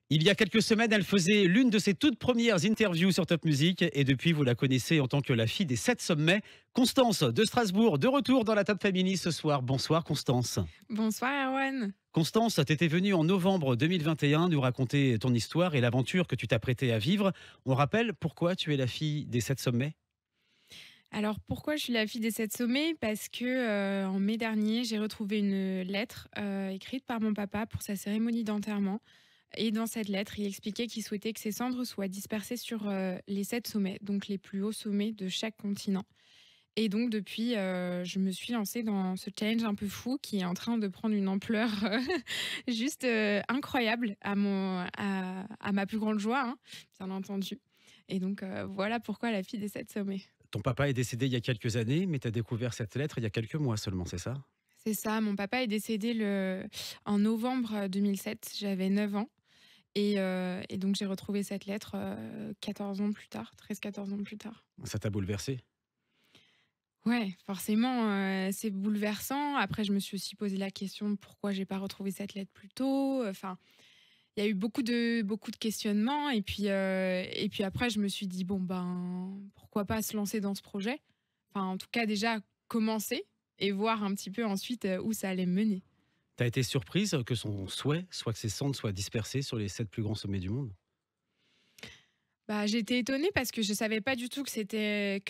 Il y a quelques semaines, elle faisait l'une de ses toutes premières interviews sur Top Music et depuis, vous la connaissez en tant que la fille des 7 sommets. Constance de Strasbourg, de retour dans la Top Family ce soir. Bonsoir Constance. Bonsoir Erwan. Constance, t'étais venue en novembre 2021 nous raconter ton histoire et l'aventure que tu t'apprêtais à vivre. On rappelle pourquoi tu es la fille des 7 sommets? Alors pourquoi je suis la fille des 7 sommets? Parce que en mai dernier, j'ai retrouvé une lettre écrite par mon papa pour sa cérémonie d'enterrement. Et dans cette lettre, il expliquait qu'il souhaitait que ses cendres soient dispersées sur les 7 sommets, donc les plus hauts sommets de chaque continent. Et donc depuis, je me suis lancée dans ce challenge un peu fou qui est en train de prendre une ampleur juste incroyable à ma plus grande joie, hein, bien entendu. Et donc voilà pourquoi la fille des 7 sommets. Ton papa est décédé il y a quelques années, mais tu as découvert cette lettre il y a quelques mois seulement, c'est ça? C'est ça, mon papa est décédé en novembre 2007, j'avais 9 ans et donc j'ai retrouvé cette lettre 14 ans plus tard, 13-14 ans plus tard. Ça t'a bouleversé? Ouais, forcément, c'est bouleversant. Après, je me suis aussi posé la question de pourquoi j'ai pas retrouvé cette lettre plus tôt. Enfin, il y a eu beaucoup de questionnements et puis après, je me suis dit: «Bon, ben, pourquoi pas se lancer dans ce projet?» Enfin, en tout cas, déjà commencer et voir un petit peu ensuite, où ça allait me mener. T'as été surprise que son souhait soit que ses cendres soient dispersées sur les 7 plus grands sommets du monde? Bah, j'étais étonnée parce que je savais pas du tout que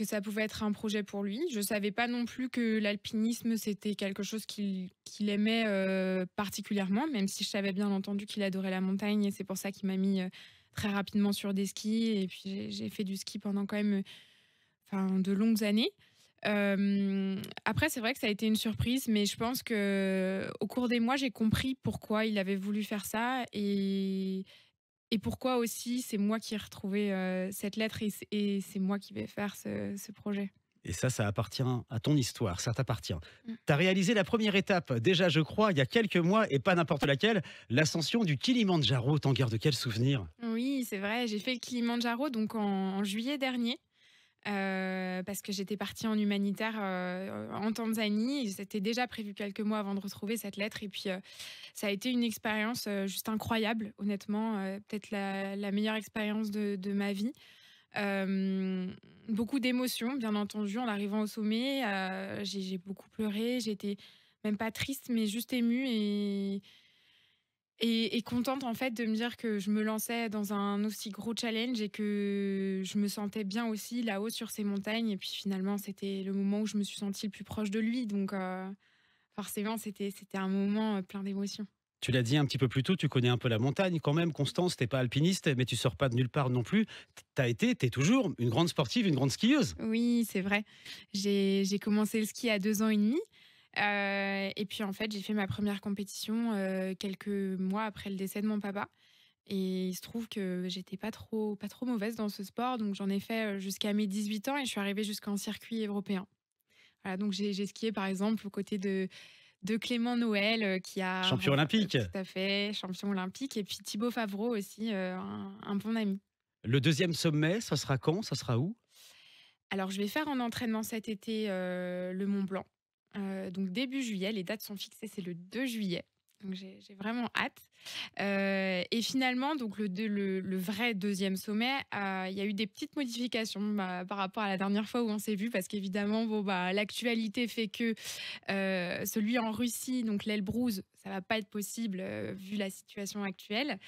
ça pouvait être un projet pour lui. Je savais pas non plus que l'alpinisme, c'était quelque chose qu'il aimait, particulièrement, même si je savais bien entendu qu'il adorait la montagne et c'est pour ça qu'il m'a mis, très rapidement sur des skis et puis j'ai fait du ski pendant quand même, enfin de longues années. Après c'est vrai que ça a été une surprise, mais je pense qu'au cours des mois, j'ai compris pourquoi il avait voulu faire ça et pourquoi aussi c'est moi qui ai retrouvé, cette lettre et c'est moi qui vais faire ce projet. Et ça appartient à ton histoire, ça t'appartient. Mmh. Tu as réalisé la première étape, déjà je crois, il y a quelques mois, et pas n'importe laquelle, l'ascension du Kilimandjaro. T'en gardes quel souvenir? Oui, c'est vrai, j'ai fait le Kilimandjaro donc en juillet dernier, parce que j'étais partie en humanitaire, en Tanzanie et c'était déjà prévu quelques mois avant de retrouver cette lettre et puis, ça a été une expérience, juste incroyable honnêtement, peut-être la meilleure expérience de ma vie. Beaucoup d'émotions, bien entendu, en arrivant au sommet. J'ai beaucoup pleuré, j'étais même pas triste, mais juste émue et contente, en fait, de me dire que je me lançais dans un aussi gros challenge et que je me sentais bien aussi là-haut sur ces montagnes et puis finalement, c'était le moment où je me suis sentie le plus proche de lui donc forcément, c'était un moment, plein d'émotions. Tu l'as dit un petit peu plus tôt, tu connais un peu la montagne quand même, Constance, t'es pas alpiniste, mais tu sors pas de nulle part non plus. T'es toujours une grande sportive, une grande skieuse. Oui, c'est vrai. J'ai commencé le ski à 2 ans et demi. Et puis, en fait, j'ai fait ma première compétition, quelques mois après le décès de mon papa et il se trouve que j'étais pas trop mauvaise dans ce sport, donc j'en ai fait, jusqu'à mes 18 ans et je suis arrivée jusqu'en circuit européen. Voilà, donc j'ai skié, par exemple, aux côtés de Clément Noël, qui a Champion remp olympique. tout à fait, champion olympique et puis Thibaut Favreau aussi, un bon ami. Le deuxième sommet, ça sera quand? Ça sera où? Alors, je vais faire en entraînement cet été, le Mont Blanc, donc début juillet. Les dates sont fixées, c'est le 2 juillet, donc j'ai vraiment hâte, et finalement donc le vrai deuxième sommet, il y a eu des petites modifications, bah, par rapport à la dernière fois où on s'est vus parce qu'évidemment, bon, bah, l'actualité fait que, celui en Russie, donc l'Elbrus, ça va pas être possible, vu la situation actuelle,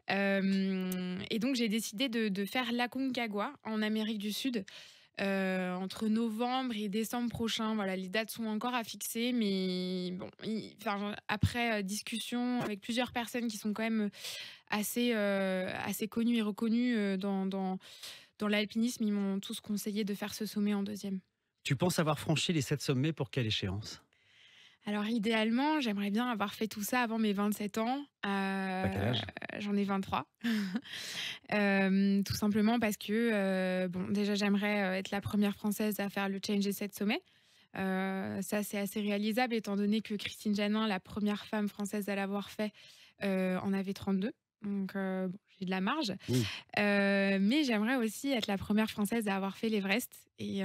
et donc j'ai décidé de faire l'Aconcagua en Amérique du Sud. Entre novembre et décembre prochain. Voilà, les dates sont encore à fixer, mais bon, enfin, après discussion avec plusieurs personnes qui sont quand même assez connues et reconnues dans l'alpinisme, ils m'ont tous conseillé de faire ce sommet en deuxième. Tu penses avoir franchi les 7 sommets pour quelle échéance? Alors idéalement, j'aimerais bien avoir fait tout ça avant mes 27 ans. T'as quel âge? J'en ai 23. Tout simplement parce que, bon, déjà, j'aimerais, être la première française à faire le challenge des 7 sommets. Ça, c'est assez réalisable étant donné que Christine Janin, la première femme française à l'avoir fait, en avait 32. Donc bon, j'ai de la marge. Mais j'aimerais aussi être la première française à avoir fait l'Everest et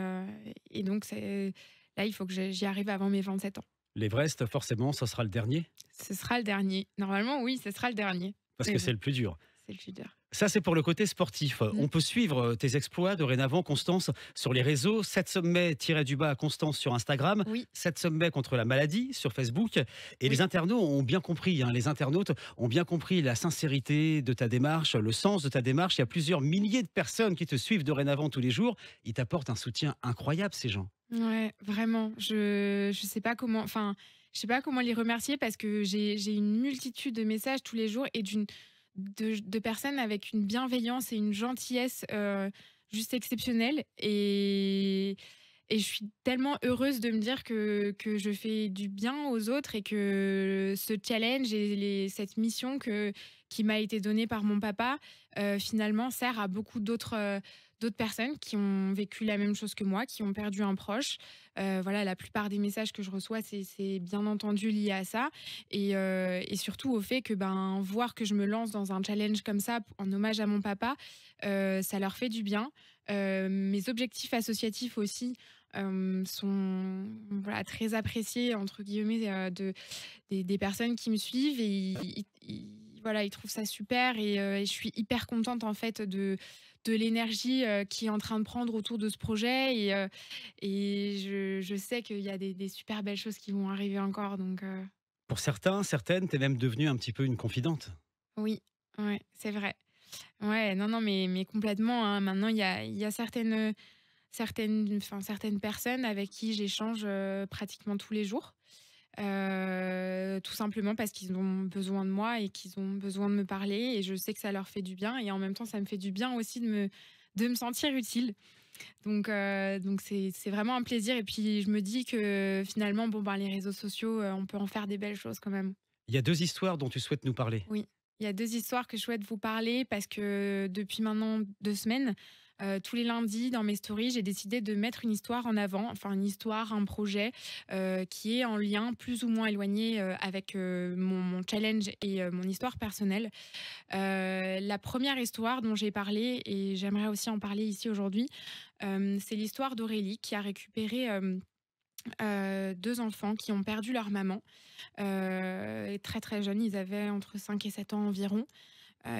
donc là, il faut que j'y arrive avant mes 27 ans. L'Everest, forcément, ça sera le dernier, Ce sera le dernier. Normalement, oui, ce sera le dernier. parce Mais que c'est bon, le plus dur. c'est le plus dur. Ça, c'est pour le côté sportif. Mmh. On peut suivre tes exploits dorénavant, Constance, sur les réseaux. 7 sommets du bas Constance sur Instagram. Oui, 7 sommets contre la maladie sur Facebook. Et les oui. internautes ont bien compris, hein, les internautes ont bien compris la sincérité de ta démarche, le sens de ta démarche. Il y a plusieurs milliers de personnes qui te suivent dorénavant tous les jours. Ils t'apportent un soutien incroyable, ces gens. Ouais, vraiment. Je sais pas comment, enfin, je sais pas comment les remercier parce que j'ai une multitude de messages tous les jours et de personnes avec une bienveillance et une gentillesse, juste exceptionnelle et je suis tellement heureuse de me dire que je fais du bien aux autres et que ce challenge et cette mission qui m'a été donnée par mon papa, finalement sert à beaucoup d'autres personnes qui ont vécu la même chose que moi, qui ont perdu un proche. Voilà, la plupart des messages que je reçois, c'est bien entendu lié à ça et surtout au fait que, ben, voir que je me lance dans un challenge comme ça en hommage à mon papa, ça leur fait du bien. Mes objectifs associatifs aussi, sont, voilà, «très appréciés» entre guillemets, des personnes qui me suivent et voilà, ils trouvent ça super et je suis hyper contente en fait de l'énergie, qui est en train de prendre autour de ce projet et je sais qu'il y a des super belles choses qui vont arriver encore donc Pour certains, certaines, tu es même devenue un petit peu une confidente. oui, ouais, c'est vrai. Ouais, non, non, mais complètement, hein. Maintenant, il y a certaines personnes avec qui j'échange, pratiquement tous les jours. Tout simplement parce qu'ils ont besoin de moi et qu'ils ont besoin de me parler et je sais que ça leur fait du bien et en même temps, ça me fait du bien aussi de me sentir utile. Donc c'est vraiment un plaisir et puis je me dis que finalement, bon, ben, les réseaux sociaux, on peut en faire des belles choses quand même. Il y a 2 histoires dont tu souhaites nous parler. Oui, il y a 2 histoires que je souhaite vous parler parce que depuis maintenant 2 semaines, tous les lundis dans mes stories, j'ai décidé de mettre une histoire en avant, enfin une histoire, un projet, qui est en lien plus ou moins éloigné, avec, mon challenge et mon histoire personnelle. La première histoire dont j'ai parlé et j'aimerais aussi en parler ici aujourd'hui, c'est l'histoire d'Aurélie qui a récupéré, 2 enfants qui ont perdu leur maman, très, très jeunes. Ils avaient entre 5 et 7 ans environ.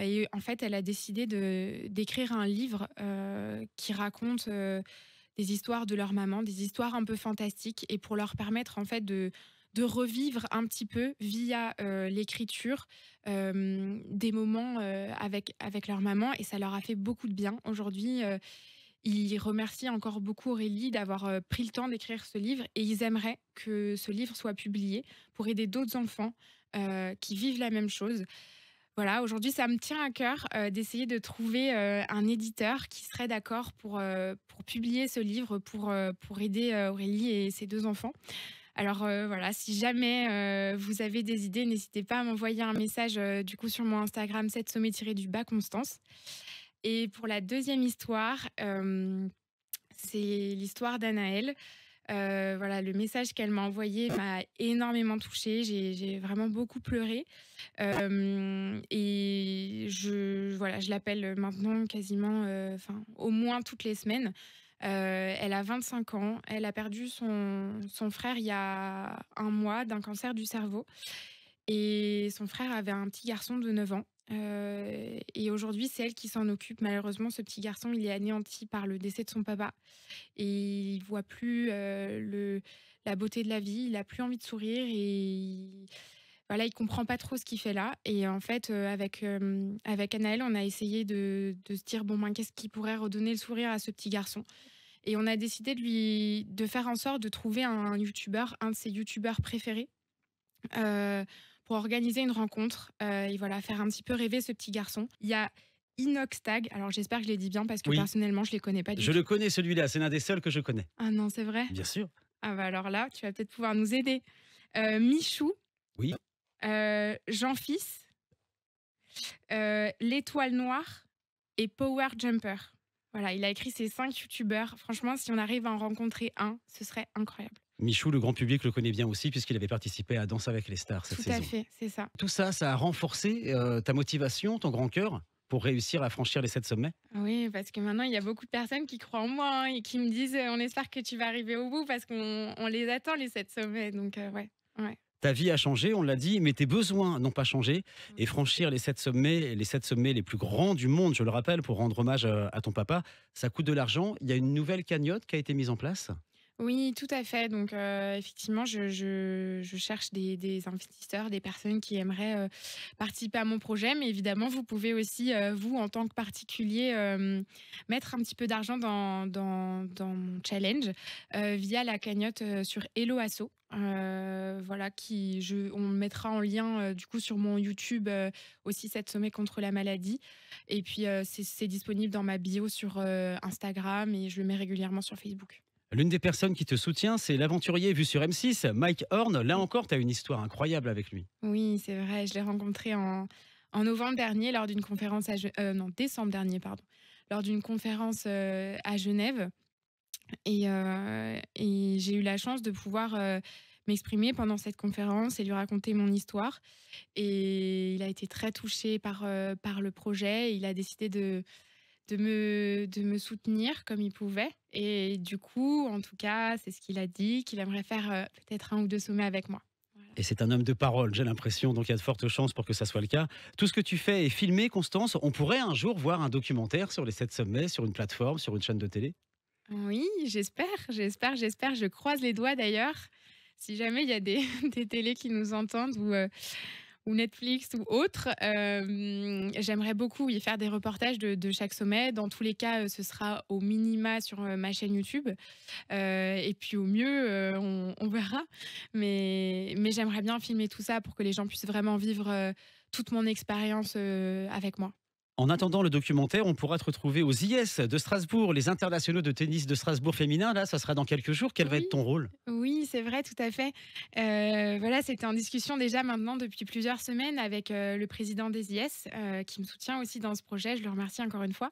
Et en fait, elle a décidé d'écrire un livre, qui raconte, des histoires de leur maman, des histoires un peu fantastiques et pour leur permettre en fait de revivre un petit peu via, l'écriture, des moments, avec leur maman et ça leur a fait beaucoup de bien. Aujourd'hui, ils remercient encore beaucoup Aurélie d'avoir, pris le temps d'écrire ce livre et ils aimeraient que ce livre soit publié pour aider d'autres enfants, qui vivent la même chose. Voilà, aujourd'hui, ça me tient à cœur, d'essayer de trouver, un éditeur qui serait d'accord pour publier ce livre, pour aider, Aurélie et ses 2 enfants. Alors, voilà, si jamais, vous avez des idées, n'hésitez pas à m'envoyer un message, du coup sur mon Instagram 7 du bas Constance. Et pour la deuxième histoire, c'est l'histoire d'Anaëlle. Voilà, le message qu'elle m'a envoyé m'a énormément touchée. J'ai vraiment beaucoup pleuré. Et voilà, je l'appelle maintenant quasiment, enfin, au moins toutes les semaines. Elle a 25 ans. Elle a perdu son frère il y a un mois d'un cancer du cerveau. Et son frère avait un petit garçon de 9 ans. Et aujourd'hui, c'est elle qui s'en occupe. Malheureusement, ce petit garçon, il est anéanti par le décès de son papa et il voit plus, la beauté de la vie, il a plus envie de sourire et voilà, il comprend pas trop ce qu'il fait là et en fait, avec Anaëlle, on a essayé de se dire: «Bon, ben, qu'est-ce qui pourrait redonner le sourire à ce petit garçon?» et on a décidé de faire en sorte de trouver un youtubeur, un de ses youtubeurs préférés, heu, pour organiser une rencontre, et voilà, faire un petit peu rêver ce petit garçon. Il y a Inoxtag, alors j'espère que je l'ai dit bien parce que Oui, personnellement, je les connais pas du je le tout. connais celui-là, c'est l'un des seuls que je connais. Ah non, c'est vrai? Bien sûr. Ah bah, alors là, tu vas peut-être pouvoir nous aider. Michou, Oui. Jean-Fils, L'Étoile Noire et Power Jumper. Voilà, il a écrit ces 5 youtubeurs. Franchement, si on arrive à en rencontrer un, ce serait incroyable. Michou, le grand public le connaît bien aussi puisqu'il avait participé à Danse avec les stars cette Tout à saison. fait, c'est ça. Tout ça, ça a renforcé ta motivation, ton grand cœur pour réussir à franchir les 7 sommets? Oui, parce que maintenant, il y a beaucoup de personnes qui croient en moi, hein, et qui me disent: «On espère que tu vas arriver au bout» parce qu'on les attend les 7 sommets donc ouais, ouais. Ta vie a changé, on l'a dit, mais tes besoins n'ont pas changé. Mmh. Et franchir les sept sommets les plus grands du monde, je le rappelle, pour rendre hommage à ton papa, ça coûte de l'argent. Il y a une nouvelle cagnotte qui a été mise en place. Oui, tout à fait. Donc, effectivement, je cherche des investisseurs, des personnes qui aimeraient, participer à mon projet. Mais évidemment, vous pouvez aussi, vous, en tant que particulier, mettre un petit peu d'argent dans mon challenge, via la cagnotte, sur Hello Asso. Voilà, on mettra en lien, du coup, sur mon YouTube, aussi cette sommet contre la maladie. Et puis, c'est disponible dans ma bio sur, Instagram, et je le mets régulièrement sur Facebook. L'une des personnes qui te soutient, c'est l'aventurier vu sur M6, Mike Horn. Là encore, tu as une histoire incroyable avec lui. Oui, c'est vrai, je l'ai rencontré en novembre dernier lors d'une conférence non, décembre dernier, pardon, lors d'une conférence, à Genève, et j'ai eu la chance de pouvoir, m'exprimer pendant cette conférence et lui raconter mon histoire, et il a été très touché par le projet. Il a décidé de me soutenir comme il pouvait, et du coup, en tout cas, c'est ce qu'il a dit, qu'il aimerait faire, peut-être un ou 2 sommets avec moi. Voilà. Et c'est un homme de parole, j'ai l'impression, donc il y a de fortes chances pour que ça soit le cas. Tout ce que tu fais est filmé, Constance. On pourrait un jour voir un documentaire sur les 7 sommets, sur une plateforme, sur une chaîne de télé. Oui, j'espère. Je croise les doigts d'ailleurs. Si jamais il y a des des télés qui nous entendent, ou Netflix ou autre, j'aimerais beaucoup y faire des reportages de chaque sommet. Dans tous les cas, ce sera au minima sur, ma chaîne YouTube, et puis au mieux, on verra. Mais j'aimerais bien filmer tout ça pour que les gens puissent vraiment vivre, toute mon expérience, avec moi. En attendant le documentaire, on pourra te retrouver aux IS de Strasbourg, les internationaux de tennis de Strasbourg féminin. Là, ça sera dans quelques jours. Quel va Oui. être ton rôle? Oui, c'est vrai, tout à fait. Voilà, c'était en discussion déjà maintenant depuis plusieurs semaines avec, le président des IS, qui me soutient aussi dans ce projet. Je le remercie encore une fois,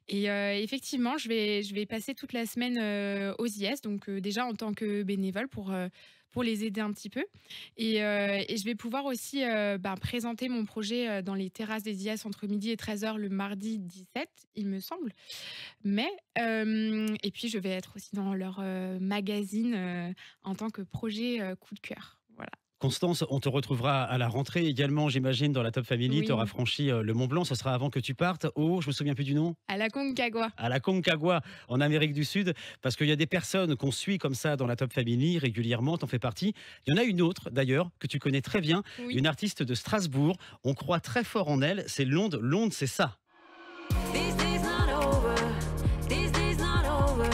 et effectivement, je vais passer toute la semaine, aux IS, donc déjà en tant que bénévole pour les aider un petit peu, et je vais pouvoir aussi, présenter mon projet, dans les terrasses des IS entre midi et 13h le mardi 17, il me semble. Mais et puis je vais être aussi dans leur, magazine, en tant que projet, coup de cœur. Voilà. Constance, on te retrouvera à la rentrée également, j'imagine, dans la Top Family. Tu auras Oui, franchi le Mont Blanc. Ce sera avant que tu partes au, je me souviens plus du nom, à la Concagua. à la Concagua, en Amérique du Sud. Parce qu'il y a des personnes qu'on suit comme ça dans la Top Family régulièrement. T'en fais partie. Il y en a une autre, d'ailleurs, que tu connais très bien. Oui. Une artiste de Strasbourg. On croit très fort en elle. C'est Londe. Londe, c'est ça. These days not over. These days not over.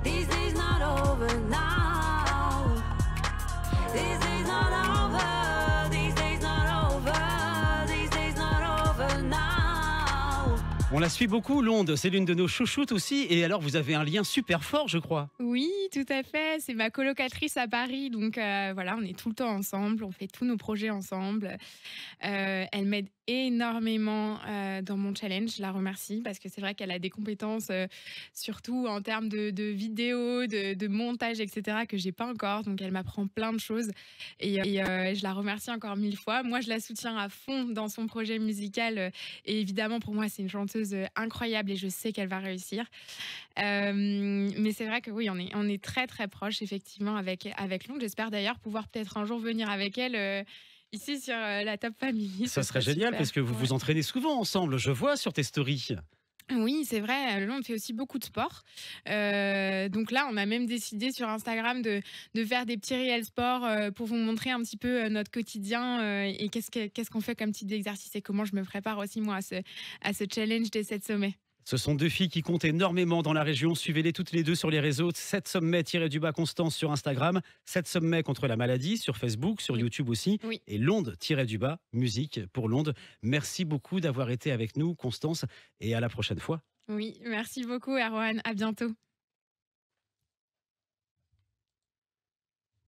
These days not over now. These days not over. These days not over. These days not over now. On la suit beaucoup, Londe. C'est l'une de nos chouchoutes aussi. Et alors, vous avez un lien super fort, je crois. Oui, tout à fait. C'est ma colocatrice à Paris, donc voilà, on est tout le temps ensemble, on fait tous nos projets ensemble. Elle m'aide énormément, dans mon challenge. Je la remercie parce que c'est vrai qu'elle a des compétences, surtout en termes de vidéos, de montage, et cetera, que j'ai pas encore. Donc elle m'apprend plein de choses, et je la remercie encore 1000 fois. Moi, je la soutiens à fond dans son projet musical, et évidemment, pour moi, c'est une chanteuse, incroyable, et je sais qu'elle va réussir. Mais c'est vrai que oui, on est très, très proches effectivement avec Londres. J'espère d'ailleurs pouvoir peut-être un jour venir avec elle, ici sur, la Top Family. Ça Ce serait serait génial super. parce que vous Ouais. vous entraînez souvent ensemble. Je vois sur tes stories. Oui, c'est vrai, Londres fait aussi beaucoup de sport. Donc là, on a même décidé sur Instagram de faire des petits réels sport, pour vous montrer un petit peu, notre quotidien, et qu'est-ce qu'on fait comme type d'exercice, et comment je me prépare aussi moi à ce challenge des 7 sommets. Ce sont deux filles qui comptent énormément dans la région. Suivez-les toutes les deux sur les réseaux. 7 sommets-du-bas Constance sur Instagram. 7 sommets contre la maladie sur Facebook, sur Oui. YouTube aussi. Oui. Et Londe-du-bas, musique pour Londe. Merci beaucoup d'avoir été avec nous, Constance. Et à la prochaine fois. Oui, merci beaucoup Erwan, à bientôt.